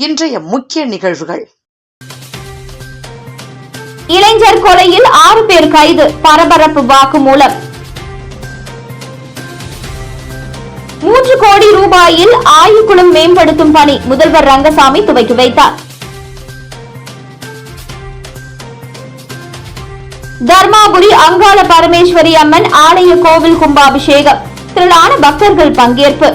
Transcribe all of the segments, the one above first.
இன்றைய முக்கிய நிகழ்வுகள். இளைஞர் கொலையில் 6 பேர் கைது, பரபரப்பு வாக்குமூலம். 3 கோடி ரூபாயில் ஆய்வுக்குளம் மேம்படுத்தும் பணி முதல்வர் ரங்கசாமி துவக்கி வைத்தார். தர்மாபுரி அங்காள பரமேஸ்வரி அம்மன் ஆலய கோவில் கும்பாபிஷேகம், திரளான பக்தர்கள் பங்கேற்பு.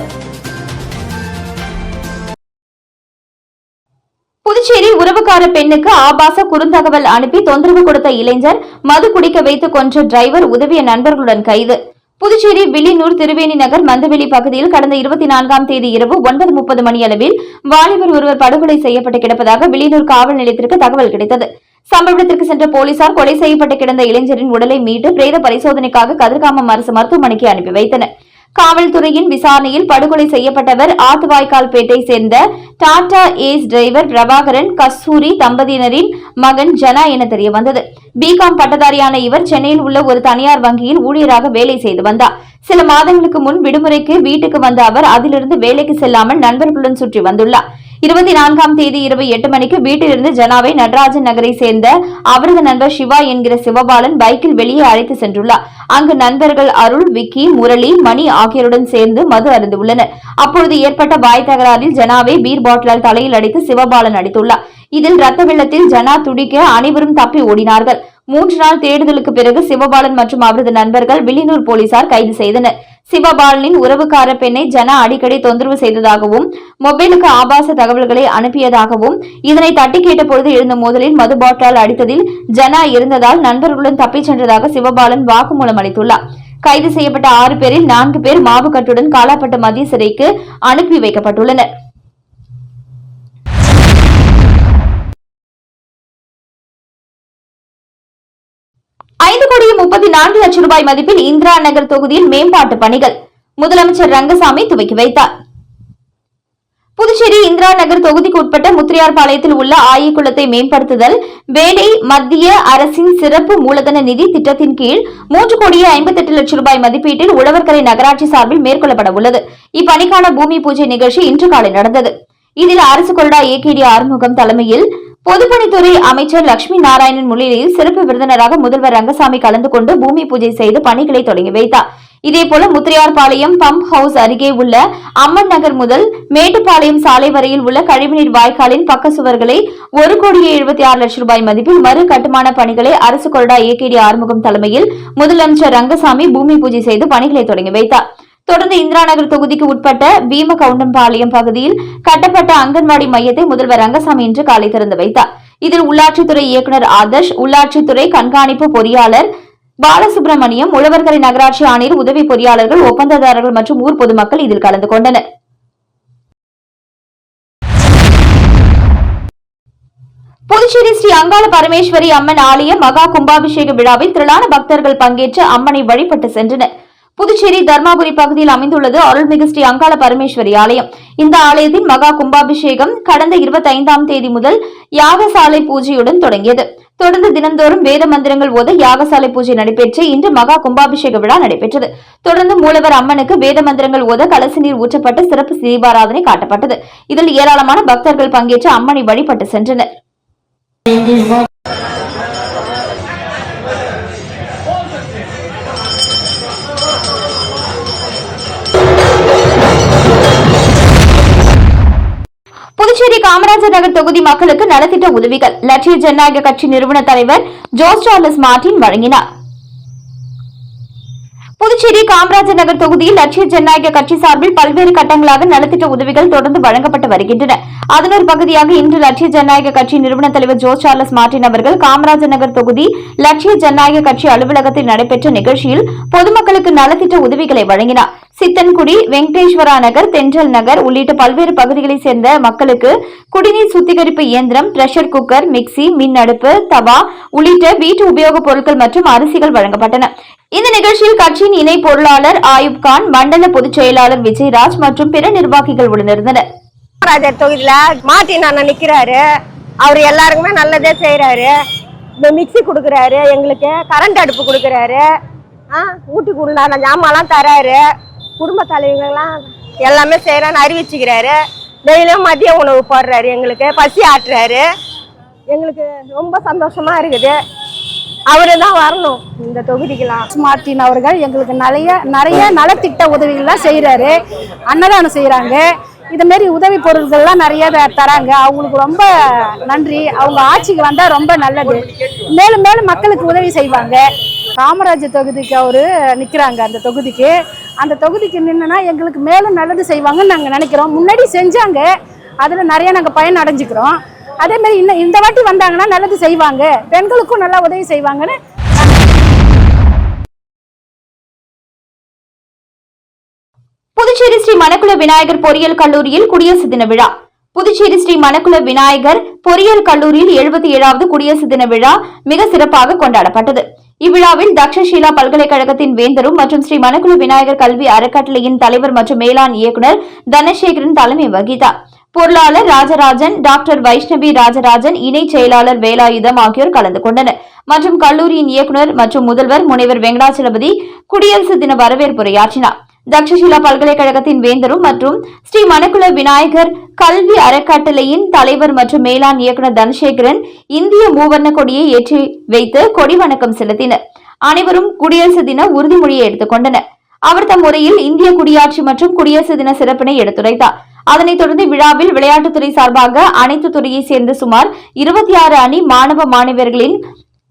புதுச்சேரி உறவுக்கார பெண்ணுக்கு ஆபாச குறுந்தகவல் அனுப்பி தொந்தரவு கொடுத்த இளைஞர், மது குடிக்க வைத்து கொன்ற டிரைவர் உதவிய நண்பர்களுடன் கைது. புதுச்சேரி வில்லியனூர் திருவேணி நகர் மந்தவெளி பகுதியில் கடந்த 24ஆம் தேதி இரவு 9:30 மணியளவில் வாலிபர் ஒருவர் படுகொலை செய்யப்பட்டு கிடப்பதாக வில்லியனூர் காவல் நிலையத்திற்கு தகவல் கிடைத்தது. சம்பவ இடத்திற்கு சென்ற போலீசார் கொலை செய்யப்பட்டு கிடந்த இளைஞரின் உடலை மீட்டு பிரேத பரிசோதனைக்காக கதிர்காமம் அரசு மருத்துவமனைக்கு அனுப்பி வைத்தனர். காவல்துறையின் விசாரணையில் படுகொலை செய்யப்பட்டவர் ஆத்துவாய்க்கால்பேட்டை சேர்ந்த டாடா ஏஸ் டிரைவர் பிரபாகரன் கஸ்தூரி தம்பதியினரின் மகன் ஜனா என தெரியவந்தது. பிகாம் பட்டதாரியான இவர் சென்னையில் உள்ள ஒரு தனியார் வங்கியில் ஊழியராக வேலை செய்து வந்தார். சில மாதங்களுக்கு முன் விடுமுறைக்கு வீட்டுக்கு வந்த அவர் அதிலிருந்து வேலைக்கு செல்லாமல் நண்பர்களுடன் சுற்றி வந்துள்ளார். 24ஆம் தேதி இரவு 8 மணிக்கு வீட்டிலிருந்து ஜனாவை நடராஜன் நகரை சேர்ந்த அவரது நண்பர் சிவா என்கிற சிவபாலன் பைக்கில் வெளியே அழைத்து சென்றுள்ளார். அங்கு நண்பர்கள் அருள், விக்கி, முரளி, மணி ஆகியோருடன் சேர்ந்து மது அருந்துள்ளனர். அப்பொழுது ஏற்பட்ட வாய் தகராறில் ஜனாவை பீர் பாட்டிலால் தலையில் அடித்து சிவபாலன் அடித்துள்ளார். இதில் ரத்த வெள்ளத்தில் ஜனா துடிக்க அனைவரும் தப்பி ஓடினார்கள். 3 நாள் தேடுதலுக்கு பிறகு சிவபாலன் மற்றும் அவரது நண்பர்கள் வில்லியனூர் போலீசார் கைது செய்தனர். சிவபாலனின் உறவுக்கார பெண்ணை ஜனா அடிக்கடி தொந்தரவு செய்ததாகவும் மொபைலுக்கு ஆபாச தகவல்களை அனுப்பியதாகவும் இதனை தட்டி கேட்டபொழுது எழுந்த மோதலில் மது பாட்டிலால் அடித்ததில் ஜனா இருந்ததால் நண்பர்களுடன் தப்பிச் சென்றதாக சிவபாலன் வாக்குமூலம் அளித்துள்ளார். கைது செய்யப்பட்ட 6 பேரில் 4 பேர் மாவுக்கட்டுடன் காலாப்பட்டு மத்திய சிறைக்கு அனுப்பி வைக்கப்பட்டுள்ளனர். ₹5,34,00,000 மதிப்பில் இந்திரா நகர் தொகுதியில் மேம்பாட்டு பணிகள் முதலமைச்சர் ரங்கசாமி துவக்கி வைத்தார். புதுச்சேரி இந்திரா நகர் தொகுதிக்கு உட்பட்ட முத்திரையார்பாளையத்தில் உள்ள ஆய்குளத்தை மேம்படுத்துதல் வேலை மத்திய அரசின் சிறப்பு மூலதன நிதி திட்டத்தின் கீழ் ₹3,58,00,000 மதிப்பீட்டில் உழவர்கரை நகராட்சி சார்பில் மேற்கொள்ளப்பட உள்ளது. இப்பணிக்கான பூமி பூஜை நிகழ்ச்சி இன்று காலை நடந்தது. இதில் அரசு கொறடா ஏகேடி ஆறுமுகம் தலைமையில் பொதுப்பணித்துறை அமைச்சர் லட்சுமி நாராயணன் முன்னிலையில் சிறப்பு விருந்தினராக முதல்வர் ரங்கசாமி கலந்து கொண்டு பூமி பூஜை செய்து பணிகளை தொடங்கி வைத்தார். இதேபோல முத்திரையார்பாளையம் பம்ப் ஹவுஸ் அருகே உள்ள அம்மன் நகர் முதல் மேட்டுப்பாளையம் சாலை வரையில் உள்ள கழிவுநீர் வாய்க்காலின் பக்க சுவர்களை ₹1,76,00,000 மதிப்பில் மறு கட்டுமான பணிகளை அரசு கொறடா ஏகேடி ஆறுமுகம் தலைமையில் முதலமைச்சர் ரங்கசாமி பூமி பூஜை செய்து பணிகளை தொடங்கி வைத்தார். தொடர்ந்து இந்திரா நகர் தொகுதிக்கு உட்பட்ட வீமகவுண்டம்பாளையம் பகுதியில் கட்டப்பட்ட அங்கன்வாடி மையத்தை முதல்வர் ரங்கசாமி இன்று காலை திறந்து வைத்தார். இதில் உள்ளாட்சித்துறை இயக்குநர் ஆதர்ஷ், உள்ளாட்சித்துறை கண்காணிப்பு பொறியாளர் பாலசுப்ரமணியம், உழவர்கரை நகராட்சி ஆணையர், உதவி பொறியாளர்கள், ஒப்பந்ததாரர்கள் மற்றும் ஊர் பொதுமக்கள் இதில் கலந்து கொண்டனர். புதுச்சேரி ஸ்ரீ அங்காள பரமேஸ்வரி அம்மன் ஆலய மகா கும்பாபிஷேக விழாவில் திரளான பக்தர்கள் பங்கேற்று அம்மனை வழிபட்டு சென்றனர். புதுச்சேரி தர்மாபுரி பகுதியில் அமைந்துள்ளது அருள்மிகு ஸ்ரீ அங்காள பரமேஸ்வரி ஆலயம். இந்த ஆலயத்தின் மகா கும்பாபிஷேகம் கடந்த 25ஆம் தேதி முதல் யாகசாலை பூஜையுடன் தொடங்கியது. தொடர்ந்து தினந்தோறும் வேத மந்திரங்கள் ஓத யாகசாலை பூஜை நடைபெற்று இன்று மகா கும்பாபிஷேக விழா நடைபெற்றது. தொடர்ந்து மூலவர் அம்மனுக்கு வேத மந்திரங்கள் ஓத கலச நீர் ஊற்றப்பட்டு சிறப்பு தீபாராதனை காட்டப்பட்டது. இதில் ஏராளமான பக்தர்கள் பங்கேற்று அம்மனை வழிபட்டு சென்றனர். புதுச்சேரி காமராஜர் நகர் தொகுதி மக்களுக்கு நலத்திட்ட உதவிகள் லட்சிய ஜனநாயக கட்சி நிறுவன தலைவர் ஜோஸ் சார்லஸ் மார்டின் வழங்கினார். புதுச்சேரி காமராஜர் நகர் தொகுதியில் லட்சிய ஜனநாயக கட்சி சார்பில் பல்வேறு கட்டங்களாக நலத்திட்ட உதவிகள் தொடர்ந்து வழங்கப்பட்டு வருகின்றன. அதன் ஒரு பகுதியாக இன்று லட்சிய ஜனநாயக கட்சி நிறுவன தலைவர் ஜோஸ் சார்லஸ் மார்டின் அவர்கள் காமராஜர் நகர் தொகுதி லட்சிய ஜனநாயக கட்சி அலுவலகத்தில் நடைபெற்ற நிகழ்ச்சியில் பொதுமக்களுக்கு நலத்திட்ட உதவிகளை வழங்கினார். சித்தன்குடி, வெங்கடேஸ்வரா நகர், தென்றல் நகர் உள்ளிட்ட பல்வேறு பகுதிகளைச் சேர்ந்த மக்களுக்கு குடிநீர் சுத்திகரிப்பு இயந்திரம், பிரஷர் குக்கர், மிக்சி, மின் அடுப்பு, தவா உள்ளிட்ட வீட்டு உபயோகப் பொருட்கள் மற்றும் அரிசிகள் வழங்கப்பட்டன. இந்த நிகழ்ச்சியில் கட்சியின் இணை பொருளாளர் ஆயுப் கான், மண்டல பொதுச் செயலாளர் விஜயராஜ் மற்றும் பிற நிர்வாகிகள் உடனிருந்தனர். தொகுதியில மார்டின் அண்ணன் நிக்கிறாரு. அவர் எல்லாருக்குமே நல்லதே செய்யறாரு. இந்த மிக்சி கொடுக்குறாரு, எங்களுக்கு கரண்ட் அடுப்பு கொடுக்குறாரு, வீட்டுக்கு உண்டான ஜாமான்லாம் தராரு, குடும்ப தலைவர்கள்லாம் எல்லாமே செய்கிறான்னு அறிவிச்சுக்கிறாரு. டெய்லியும் மதிய உணவு போடுறாரு, எங்களுக்கு பசி ஆட்டுறாரு. எங்களுக்கு ரொம்ப சந்தோஷமா இருக்குது. அவரு தான் வரணும் இந்த தொகுதிக்கெல்லாம். மார்ட்டின் அவர்கள் எங்களுக்கு நிறைய நலத்திட்ட உதவிகள்லாம் செய்கிறாரு. அன்னதானம் செய்கிறாங்க. இதுமாரி உதவி பொருட்கள்லாம் நிறைய தராங்க. அவங்களுக்கு ரொம்ப நன்றி. அவங்க ஆட்சிக்கு வந்தால் ரொம்ப நல்லது. மேலும் மேலும் மக்களுக்கு உதவி செய்வாங்க. காமராஜ் தொகுதிக்கு அவரு நிற்கிறாங்க. அந்த தொகுதிக்கு நின்றுனா எங்களுக்கு மேலும் நல்லது செய்வாங்கன்னு நாங்கள் நினைக்கிறோம். முன்னாடி செஞ்சாங்க, அதில் நிறைய நாங்கள் பயன் அடைஞ்சிக்கிறோம். அதேமாரி இன்னும் இந்த வாட்டி வந்தாங்கன்னா நல்லது செய்வாங்க, பெண்களுக்கும் நல்லா உதவி செய்வாங்கன்னு. புதுச்சேரி ஸ்ரீ மணக்குள விநாயகர் பொறியியல் கல்லூரியில் குடியரசு தின விழா. புதுச்சேரி ஸ்ரீ மணக்குள விநாயகர் பொறியியல் கல்லூரியில் 77வது குடியரசு தின விழா மிக சிறப்பாக கொண்டாடப்பட்டது. இவ்விழாவில் தக்ஷஷீலா பல்கலைக்கழகத்தின் வேந்தரும் மற்றும் ஸ்ரீ மணக்குள விநாயகர் கல்வி அறக்கட்டளையின் தலைவர் மற்றும் மேலாண் இயக்குநர் தனசேகரன் தலைமை வகித்தார். பொருளாளர் ராஜராஜன், டாக்டர் வைஷ்ணவி ராஜராஜன், இணை செயலாளர் வேலாயுதம் ஆகியோர் கலந்து கொண்டனர். மற்றும் கல்லூரியின் இயக்குநர் மற்றும் முதல்வர் முனைவர் வெங்கடாச்சலபதி குடியரசு தின வரவேற்புரையாற்றினார். தக்ஷஷீலா பல்கலைக்கழகத்தின் வேந்தரும் மற்றும் ஸ்ரீ மணக்குள விநாயகர் கல்வி அறக்கட்டளையின் தலைவர் மற்றும் மேலாண் இயக்குநர் தனசேகரன் இந்திய மூவர்ண கொடியை ஏற்றி வைத்து கொடி வணக்கம் செலுத்தினர். அனைவரும் குடியரசு தின உறுதிமொழியை எடுத்துக் கொண்டனர். அவர் தம் முறையில் இந்திய குடியாட்சி மற்றும் குடியரசு தின சிறப்பினை எடுத்துரைத்தார். அதனைத் தொடர்ந்து விழாவில் விளையாட்டுத்துறை சார்பாக அனைத்து துறையைச் சேர்ந்த சுமார் 26 அணி மாணவ மாணவியர்களின்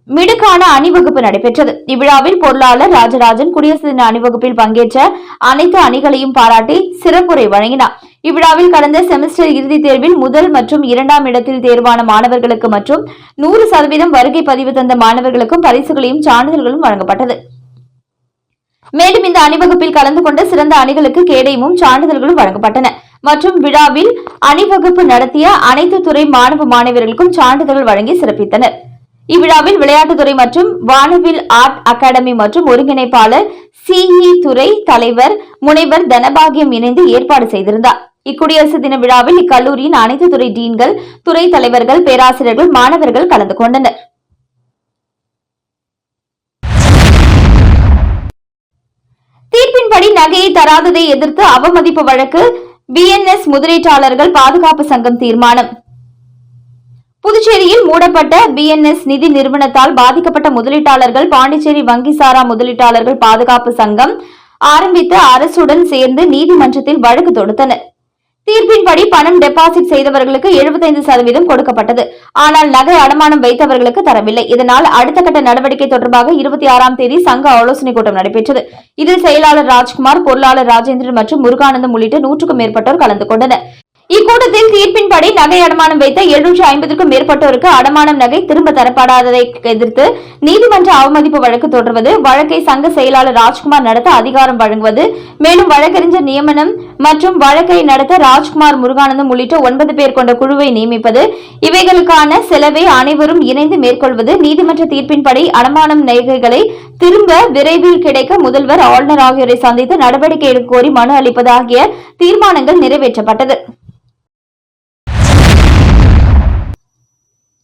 மிடுக்கான அணிவகுப்பு நடைபெற்றது. இவ்விழாவில் பொருளாளர் ராஜராஜன் குடியரசு தின அணிவகுப்பில் பங்கேற்ற அனைத்து அணிகளையும் பாராட்டி சிறப்புரை வழங்கினார். இவ்விழாவில் கடந்த செமஸ்டர் இறுதித் தேர்வில் முதல் மற்றும் 2ஆம் இடத்தில் தேர்வான மாணவர்களுக்கு மற்றும் 100% வருகை பதிவு தந்த மாணவர்களுக்கும் பரிசுகளையும் சான்றிதழ்களும் வழங்கப்பட்டது. மேலும் இந்த அணிவகுப்பில் கலந்து கொண்ட சிறந்த அணிகளுக்கு கேடயமும் சான்றிதழ்களும் வழங்கப்பட்டன. மற்றும் விழாவில் அணிவகுப்பு நடத்திய அனைத்து துறை மாணவ மாணவியர்களுக்கும் சான்றிதழ்கள் வழங்கி சிறப்பித்தனர். இவ்விழாவில் விளையாட்டுத்துறை மற்றும் வானவில் ஆர்ட் அகாடமி மற்றும் ஒருங்கிணைப்பாளர் சிஇ துறை தலைவர் முனைவர் தனபாகியம் இணைந்து ஏற்பாடு செய்திருந்தார். இக்குடியரசு தின விழாவில் இக்கல்லூரியின் அனைத்து துறை டீன்கள், துறை தலைவர்கள், பேராசிரியர்கள், மாணவர்கள் கலந்து கொண்டனர். தீர்ப்பின்படி நகையை தராததை எதிர்த்து அவமதிப்பு வழக்கு பிஎன்எஸ் முதலீட்டாளர்கள் பாதுகாப்பு சங்கம் தீர்மானம். புதுச்சேரியில் மூடப்பட்ட பிஎன்எஸ் நிதி நிறுவனத்தால் பாதிக்கப்பட்ட முதலீட்டாளர்கள் பாண்டிச்சேரி வங்கி சாரா முதலீட்டாளர்கள் பாதுகாப்பு சங்கம் ஆரம்பித்து அரசுடன் சேர்ந்து நீதிமன்றத்தில் வழக்கு தொடுத்தனர். தீர்ப்பின்படி பணம் டெபாசிட் செய்தவர்களுக்கு 75% கொடுக்கப்பட்டது. ஆனால் நகை அடமானம் வைத்தவர்களுக்கு தரவில்லை. இதனால் அடுத்த கட்ட நடவடிக்கை தொடர்பாக 26ஆம் தேதி சங்க ஆலோசனைக் கூட்டம் நடைபெற்றது. இதில் செயலாளர் ராஜ்குமார், பொருளாளர் ராஜேந்திரன் மற்றும் முருகானந்தம் உள்ளிட்ட 100க்கும் மேற்பட்டோர் கலந்து கொண்டனர். இக்கூட்டத்தில் தீர்ப்பின்படி நகை அடமானம் வைத்த 750க்கும் மேற்பட்டோருக்கு அடமானம் நகை திரும்ப தரப்படாததை எதிர்த்து நீதிமன்ற அவமதிப்பு வழக்கு தொடர்வது, வழக்கை சங்க செயலாளர் ராஜ்குமார் நடத்த அதிகாரம் வழங்குவது, மேலும் வழக்கறிஞர் நியமனம் மற்றும் வழக்கை நடத்த ராஜ்குமார், முருகானந்தம் உள்ளிட்ட 9 பேர் கொண்ட குழுவை நியமிப்பது, இவைகளுக்கான செலவை அனைவரும் இணைந்து மேற்கொள்வது, நீதிமன்ற தீர்ப்பின்படி அடமானம் நகைகளை திரும்ப விரைவில் கிடைக்க முதல்வர், ஆளுநர் ஆகியோரை சந்தித்து நடவடிக்கை எடுக்க கோரி மனு அளிப்பது ஆகிய தீர்மானங்கள் நிறைவேற்றப்பட்டது.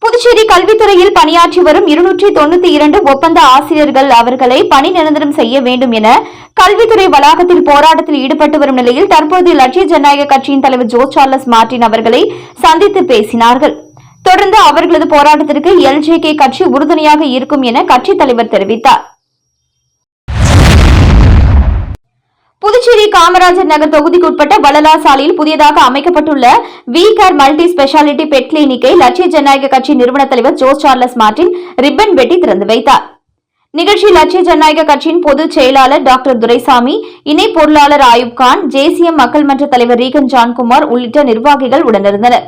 புதுச்சேரி கல்வித்துறையில் பணியாற்றி வரும் 292 ஒப்பந்த ஆசிரியர்கள் அவர்களை பணி நிரந்தரம் செய்ய வேண்டும் என கல்வித்துறை வளாகத்தில் போராட்டத்தில் ஈடுபட்டு வரும் நிலையில் தற்போது லட்சிய ஜனநாயக கட்சியின் தலைவர் ஜோஸ் சார்லஸ் மார்ட்டின் அவர்களை சந்தித்து பேசினார்கள். தொடர்ந்து அவர்களது போராட்டத்திற்கு எல்ஜேகே கட்சி உறுதுணையாக இருக்கும் என கட்சித் தலைவர் தெரிவித்தார். புதுச்சேரி காமராஜர் நகர் தொகுதிக்குட்பட்ட வள்ளலா சாலையில் புதியதாக அமைக்கப்பட்டுள்ள we care multi speciality pet கிளினிக்கை லட்சிய ஜனநாயக கட்சி நிறுவன தலைவர் ஜோஸ் சார்லஸ் மார்ட்டின் ரிப்பன் வெட்டி திறந்து வைத்தார். நிகழ்ச்சியில் லட்சிய ஜனநாயக கட்சியின் பொதுச் செயலாளர் டாக்டர் துரைசாமி, இணை பொருளாளர் ஆயுப் கான், ஜேசிஎம் மக்கள் மன்ற தலைவர் ரீகன் ஜான்குமார் உள்ளிட்ட நிர்வாகிகள் உடனிருந்தனர்.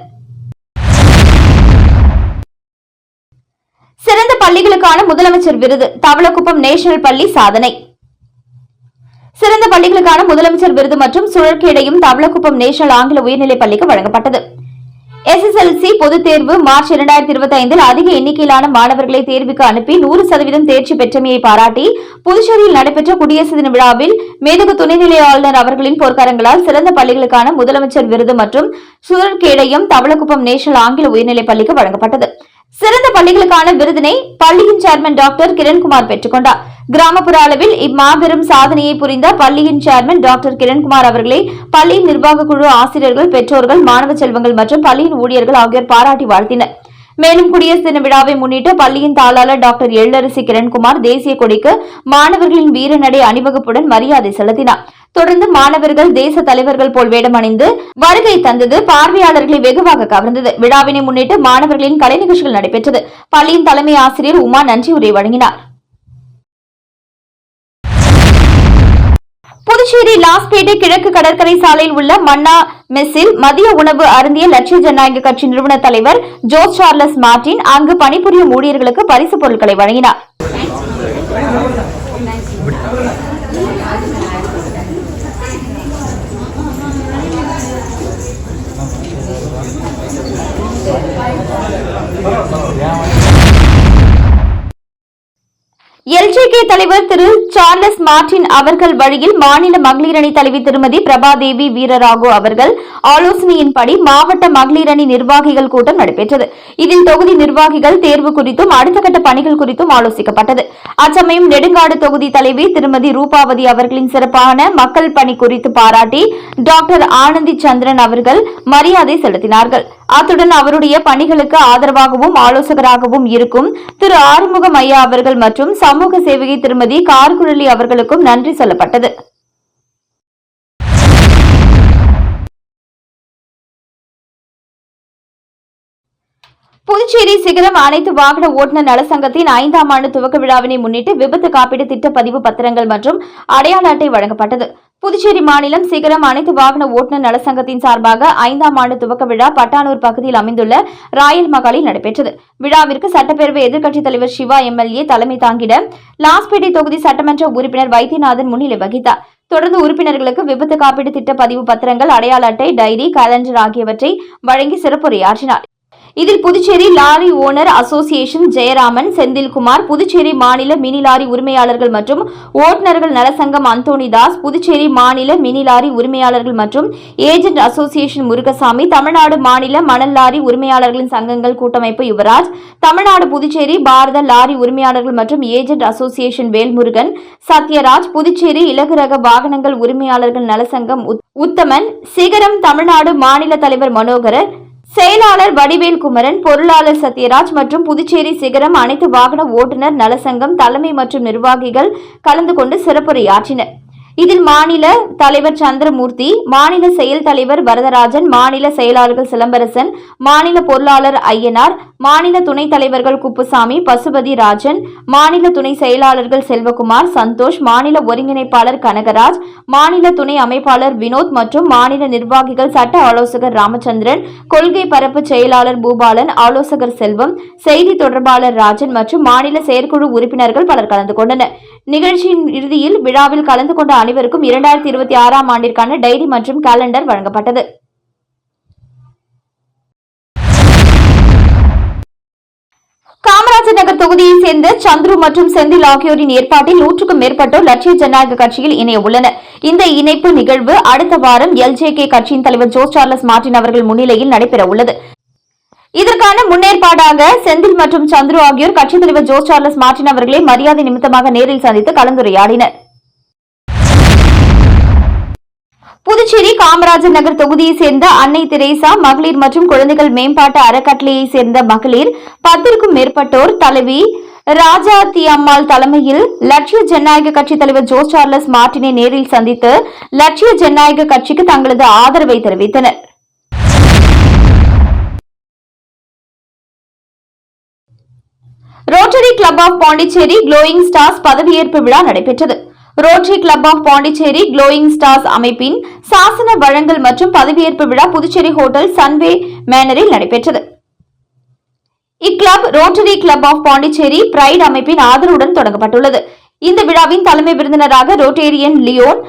சிறந்த பள்ளிகளுக்கான முதலமைச்சர் விருது தவளக்குப்பம் நேஷனல் பள்ளி சாதனை. சிறந்த பள்ளிகளுக்கான முதலமைச்சர் விருது மற்றும் சுழற்கேடையும் தவளக்குப்பம் நேஷனல் ஆங்கில உயர்நிலைப் பள்ளிக்கு வழங்கப்பட்டது. SSLC பொதுத் தேர்வு மார்ச் 2025 அதிக எண்ணிக்கையிலான மாணவர்களை தேர்வுக்கு அனுப்பி 100% தேர்ச்சி பெற்றமையை பாராட்டி புதுச்சேரியில் நடைபெற்ற குடியரசு தின விழாவில் மேதகு துணைநிலை ஆளுநர் அவர்களின் பொற்கரங்களால் சிறந்த பள்ளிகளுக்கான முதலமைச்சர் விருது மற்றும் சுழற்கேடையும் தவளக்குப்பம் நேஷனல் ஆங்கில உயர்நிலைப் பள்ளிக்கு வழங்கப்பட்டது. சிறந்த பள்ளிகளுக்கான விருதினை பள்ளியின் சேர்மன் டாக்டர் கிரண்குமார் பெற்றுக் கொண்டார். கிராமப்புற அளவில் இம்மாபெரும் சாதனையை புரிந்த பள்ளியின் சேர்மன் டாக்டர் கிரண்குமார் அவர்களை பள்ளியின் நிர்வாக குழு, ஆசிரியர்கள், பெற்றோர்கள், மாணவ செல்வங்கள் மற்றும் பள்ளியின் ஊழியர்கள் ஆகியோர் பாராட்டி வாழ்த்தினர். மேலும் குடியரசு தின விழாவை முன்னிட்டு பள்ளியின் தாளாளர் டாக்டர் எழிலரசி கிரண்குமார் தேசிய கொடிக்கு மாணவர்களின் வீரநடை அணிவகுப்புடன் மரியாதை செலுத்தினார். தொடர்ந்து மாணவர்கள் தேச தலைவர்கள் போல் வேடமணிந்து வருகை தந்தது பார்வையாளர்களை வெகுவாக கவர்ந்தது. விழாவினை முன்னிட்டு மாணவர்களின் கலை நிகழ்ச்சிகள் நடைபெற்றது. பள்ளியின் தலைமை ஆசிரியர் உமா நன்றியுரை வழங்கினார். புதுச்சேரி லாஸ்பேட்டை கிழக்கு கடற்கரை சாலையில் உள்ள மன்னா மெஸ்ஸில் மதிய உணவு அருந்திய லட்சிய ஜனநாயக கட்சி நிறுவன தலைவர் ஜோஸ் சார்லஸ் மார்டின் அங்கு பணிபுரியும் ஊழியர்களுக்கு பரிசு பொருட்களை வழங்கினார். எல்ஜேகே தலைவர் திரு சார்லஸ் மார்டின் அவர்கள் வழியில் மாநில மகளிர் அணி தலைவி திருமதி பிரபாதேவி வீரராகோ அவர்கள் ஆலோசனையின்படி மாவட்ட மகளிர் அணி நிர்வாகிகள் கூட்டம் நடைபெற்றது. இதில் தொகுதி நிர்வாகிகள் தேர்வு குறித்தும் அடுத்த கட்ட பணிகள் குறித்தும் ஆலோசிக்கப்பட்டது. அச்சமயம் நெடுங்காடு தொகுதி தலைவி திருமதி ரூபாவதி அவர்களின் சிறப்பான மக்கள் பணி குறித்து பாராட்டி டாக்டர் ஆனந்தி சந்திரன் அவர்கள் மரியாதை செலுத்தினார்கள். அத்துடன் அவருடைய பணிகளுக்கு ஆதரவாகவும் ஆலோசகராகவும் இருக்கும் திரு ஆறுமுகம் ஐயா அவர்கள் மற்றும் சமூக சேவகி திருமதி கார்குழலி அவர்களுக்கும் நன்றி சொல்லப்பட்டது. புதுச்சேரி சிகரம் அனைத்து வாகன ஓட்டுநர் நலசங்கத்தின் 5ஆம் ஆண்டு துவக்க விழாவினை முன்னிட்டு விபத்து காப்பீடு திட்ட பதிவு பத்திரங்கள் மற்றும் அடையாள அட்டை வழங்கப்பட்டது. புதுச்சேரி மாநிலம் சிகரம் அனைத்து வாகன ஓட்டுநர் நலசங்கத்தின் சார்பாக 5ஆம் ஆண்டு துவக்க விழா பட்டானூர் பகுதியில் அமைந்துள்ள ராயல் மகாலில் நடைபெற்றது. விழாவிற்கு சட்டப்பேரவை எதிர்க்கட்சித் தலைவர் சிவா எம்எல்ஏ தலைமை தாங்கிட லாஸ்பேட்டை தொகுதி சட்டமன்ற உறுப்பினர் வைத்தியநாதன் முன்னிலை வகித்தார். தொடர்ந்து உறுப்பினர்களுக்கு விபத்து காப்பீடு திட்ட பதிவு பத்திரங்கள், அடையாள அட்டை, டைரி, கேலண்டர் ஆகியவற்றை வழங்கி சிறப்புரையாற்றினார். இதில் Puducherry lorry owner association Jayaraman, Senthilkumar, Puducherry மாநில மினி லாரி உரிமையாளர்கள் மற்றும் ஓட்டுநர்கள் நலசங்கம் அந்தோணிதாஸ், புதுச்சேரி மாநில மினி லாரி உரிமையாளர்கள் மற்றும் ஏஜென்ட் அசோசியேஷன் முருகசாமி, தமிழ்நாடு மாநில மணல் லாரி உரிமையாளர்களின் சங்கங்கள் கூட்டமைப்பு யுவராஜ், தமிழ்நாடு புதுச்சேரி பாரத லாரி உரிமையாளர்கள் மற்றும் ஏஜென்ட் அசோசியேஷன் வேல்முருகன், சத்யராஜ், புதுச்சேரி இலகு ரக வாகனங்கள் உரிமையாளர்கள் நலசங்கம் உத்தமன், சிகரம் தமிழ்நாடு மாநில தலைவர் மனோகரன், செயலாளர் வடிவேல் குமரன், பொருளாளர் சத்யராஜ் மற்றும் புதுச்சேரி சிகரம் அனைத்து வாகன ஓட்டுநர் நலசங்கம் தலைமை மற்றும் நிர்வாகிகள் கலந்து கொண்டு சிறப்புரையாற்றினர். இதில் மாநில தலைவர் சந்திரமூர்த்தி, மாநில செயல் தலைவர் வரதராஜன், மாநில செயலாளர்கள் சிலம்பரசன், மாநில பொருளாளர் ஐயனார், மாநில துணைத் தலைவர்கள் குப்புசாமி, பசுபதி ராஜன், மாநில துணை செயலாளர்கள் செல்வகுமார், சந்தோஷ், மாநில ஒருங்கிணைப்பாளர் கனகராஜ், மாநில துணை அமைப்பாளர் வினோத் மற்றும் மாநில நிர்வாகிகள் சட்ட ஆலோசகர் ராமச்சந்திரன், கொள்கை பரப்பு செயலாளர் பூபாலன், ஆலோசகர் செல்வம், செய்தி தொடர்பாளர் ராஜன் மற்றும் மாநில செயற்குழு உறுப்பினர்கள் பலர் கலந்து கொண்டனர். நிகழ்ச்சியின் இறுதியில் விழாவில் கலந்து கொண்ட அனைவருக்கும் 2026ஆம் ஆண்டிற்கான டைரி மற்றும் கேலண்டர் வழங்கப்பட்டது. காமராஜர் நகர் தொகுதியை சேர்ந்த சந்துரு மற்றும் செந்தில் ஆகியோரின் ஏற்பாட்டில் 100க்கும் மேற்பட்டோர் லட்சிய ஜனநாயக கட்சியில் இணைய உள்ளனர். இந்த இணைப்பு நிகழ்வு அடுத்த வாரம் எல்ஜேகே கட்சியின் தலைவர் ஜோஸ் சார்லஸ் மார்டின் அவர்கள் முன்னிலையில் நடைபெற உள்ளது. இதற்கான முன்னேற்பாடாக செந்தில் மற்றும் சந்துரு ஆகியோர் கட்சித் தலைவர் ஜோஸ் சார்லஸ் மார்டின் அவர்களை மரியாதை நிமித்தமாக நேரில் சந்தித்து கலந்துரையாடினர். புதுச்சேரி காமராஜர் நகர் தொகுதியை சேர்ந்த அன்னை தெரேசா மகளிர் மற்றும் குழந்தைகள் மேம்பாட்டு அறக்கட்டளையை சேர்ந்த மகளிர் 10க்கும் மேற்பட்டோர் தலைவி ராஜாத்தி அம்மாள் தலைமையில் லட்சிய ஜனநாயக கட்சி தலைவர் ஜோஸ் சார்லஸ் மார்டினை நேரில் சந்தித்து லட்சிய ஜனநாயக கட்சிக்கு தங்களது ஆதரவை தெரிவித்தனர். Rotary club of Pondicherry glowing stars பதவியேற்பு விழா நடைபெற்றது. Rotary club of Pondicherry glowing stars அமைப்பின் சாசன வழங்கல் மற்றும் பதவியேற்பு விழா புதுச்சேரி ஹோட்டல் சன்வே மேனரில் நடைபெற்றது. இக்கிளப் rotary club of Pondicherry pride அமைப்பின் ஆதரவுடன் தொடங்கப்பட்டுள்ளது. இந்த விழாவின் தலைமை விருந்தினராக ரோட்டேரியன் லியோன்,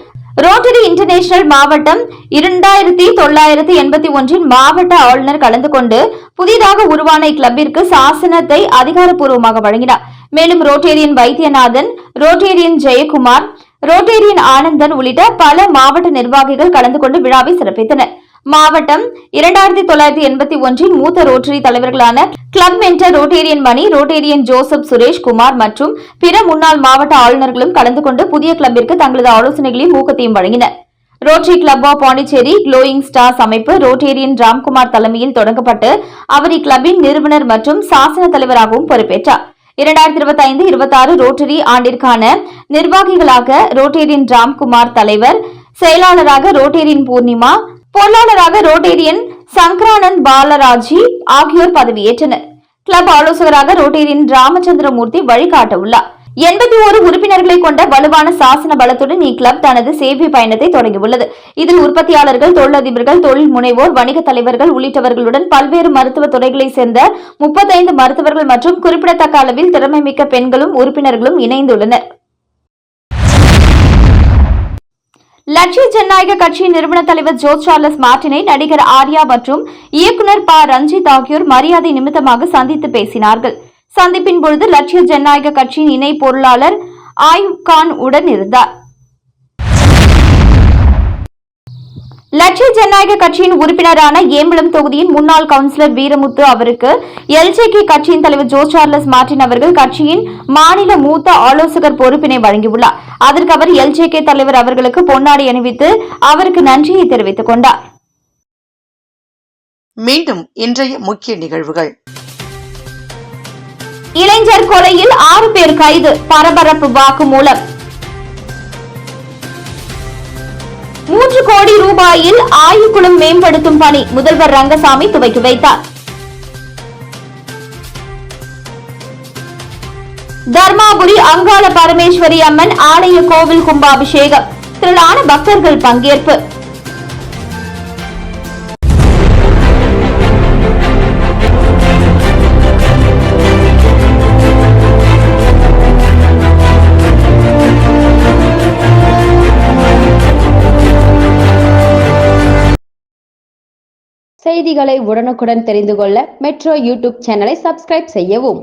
ரோட்டரி இன்டர்நேஷனல் மாவட்டம் 2981 மாவட்ட ஆளுநர் கலந்து கொண்டு புதிதாக உருவான இக்கிளப்பிற்கு சாசனத்தை அதிகாரப்பூர்வமாக வழங்கினார். மேலும் Rotarian Vaidyanathan, Rotarian Jayakumar, Rotarian Anandan உள்ளிட்ட பல மாவட்ட நிர்வாகிகள் கலந்து கொண்டு விழாவை சிறப்பித்தனர். மாவட்டம் 2981 மூத்த ரோட்டரி தலைவர்களான கிளப் மென்டர் ரோட்டேரியன் மணி, ரோட்டேரியன் ஜோசப் சுரேஷ் குமார் மற்றும் பிற முன்னாள் மாவட்ட ஆளுநர்களும் கலந்து கொண்டு புதிய கிளப்பிற்கு தங்களது ஆலோசனைகளையும் ஊக்கத்தையும் வழங்கினர். Rotary club of Pondicherry glowing stars அமைப்பு ரோட்டேரியன் ராம்குமார் தலைமையில் தொடங்கப்பட்டு அவர் இக்கிளப்பின் நிறுவனர் மற்றும் சாசன தலைவராகவும் பொறுப்பேற்றார். 2025-26 ரோட்டரி ஆண்டிற்கான நிர்வாகிகளாக ரோட்டேரியன் ராம்குமார் தலைவர், செயலாளராக ரோட்டேரியன் பூர்ணிமா, பொருளாளராக ரோட்டேரியன் சங்கரானந்த் பாலராஜி ஆகியோர் பதவியேற்றனர். கிளப் ஆலோசகராக ரோட்டேரியன் ராமச்சந்திரமூர்த்தி வழிகாட்ட உள்ளார். 81 உறுப்பினர்களை கொண்ட வலுவான சாசன பலத்துடன் இக்கிளப் தனது சேவை பயணத்தை தொடங்கியுள்ளது. இதில் உற்பத்தியாளர்கள், தொழிலதிபர்கள், தொழில் முனைவோர், வணிக தலைவர்கள் உள்ளிட்டவர்களுடன் பல்வேறு மருத்துவ துறைகளைச் சேர்ந்த 35 மருத்துவர்கள் மற்றும் குறிப்பிடத்தக்க அளவில் திறமைமிக்க பெண்களும் உறுப்பினர்களும் இணைந்துள்ளனர். லட்சிய ஜனநாயக கட்சியின் நிறுவன தலைவர் ஜோஸ் சார்லஸ் மார்டினை நடிகர் ஆர்யா மற்றும் இயக்குநர் ப. ரஞ்சித் ஆகியோர் மரியாதை நிமித்தமாக சந்தித்து பேசினார்கள். சந்திப்பின் பொழுது லட்சிய ஜனநாயக கட்சியின் இணை பொருளாளர் ஆயுப் கான் உடன் இருந்தார். லட்சிய ஜனநாயக கட்சியின் உறுப்பினரான ஏம்பலம் தொகுதியின் முன்னாள் கவுன்சிலர் வீரமுத்து அவருக்கு எல்ஜேகே கட்சியின் தலைவர் ஜோஸ் சார்லஸ் மார்டின் அவர்கள் கட்சியின் மாநில மூத்த ஆலோசகர் பொறுப்பினை வழங்கியுள்ளார். அதற்கு அவர் எல்ஜேகே தலைவர் அவர்களுக்கு பொன்னாடை அணிவித்து அவருக்கு நன்றியை தெரிவித்துக் கொண்டார். மீண்டும் இன்றைய முக்கிய நிகழ்வுகள். இளைஞர் கொலையில் 6 பேர் கைது, பரபரப்பு வாக்குமூலம். 3 கோடி ரூபாயில் ஆய்வுக்குளம் மேம்படுத்தும் பணி முதல்வர் ரங்கசாமி துவக்கி வைத்தார். தர்மாபுரி அங்காள பரமேஸ்வரி அம்மன் ஆலய கோவில் கும்பாபிஷேகம், திரளான பக்தர்கள் பங்கேற்பு. செய்திகளை உடனுக்குடன் தெரிந்து கொள்ள மெட்ரோ யூடியூப் சேனலை சப்ஸ்கிரைப் செய்யவும்.